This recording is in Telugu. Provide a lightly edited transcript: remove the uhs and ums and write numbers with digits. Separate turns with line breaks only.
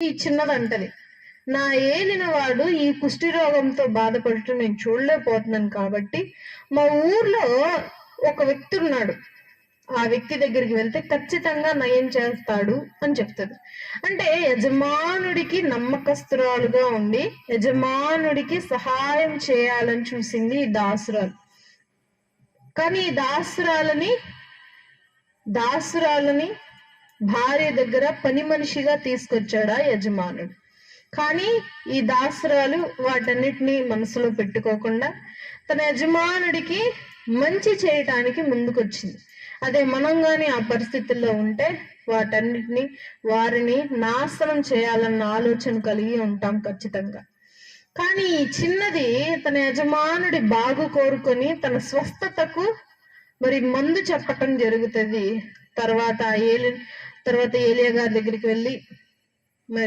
ఈ చిన్నది అంటది, నా ఏలిన వాడు ఈ కుష్టి రోగంతో బాధపడటం నేను చూడలేకపోతున్నాను కాబట్టి మా ఊర్లో ఒక వ్యక్తి ఉన్నాడు, ఆ వ్యక్తి దగ్గరికి వెళ్తే ఖచ్చితంగా నయం చేస్తాడు అని చెప్తుంది. అంటే యజమానుడికి నమ్మకస్తురాలుగా ఉండి యజమానుడికి సహాయం చేయాలని చూసింది ఈ దాసురాలు. కానీ ఈ దాసురాలని భార్య దగ్గర పని మనిషిగా తీసుకొచ్చాడా యజమానుడు. కానీ ఈ దాసురాలు వాటన్నిటినీ మనసులో పెట్టుకోకుండా తన యజమానుడికి మంచి చేయటానికి ముందుకొచ్చింది. అదే మనం గాని ఆ పరిస్థితుల్లో ఉంటే వారిని నాశనం చేయాలన్న ఆలోచన కలిగి ఉంటాం ఖచ్చితంగా. కానీ ఈ చిన్నది తన యజమానుడి బాగు కోరుకొని తన స్వస్థతకు మరి మందు చెప్పటం జరుగుతుంది. తర్వాత ఏలియా గారి దగ్గరికి వెళ్ళి మరి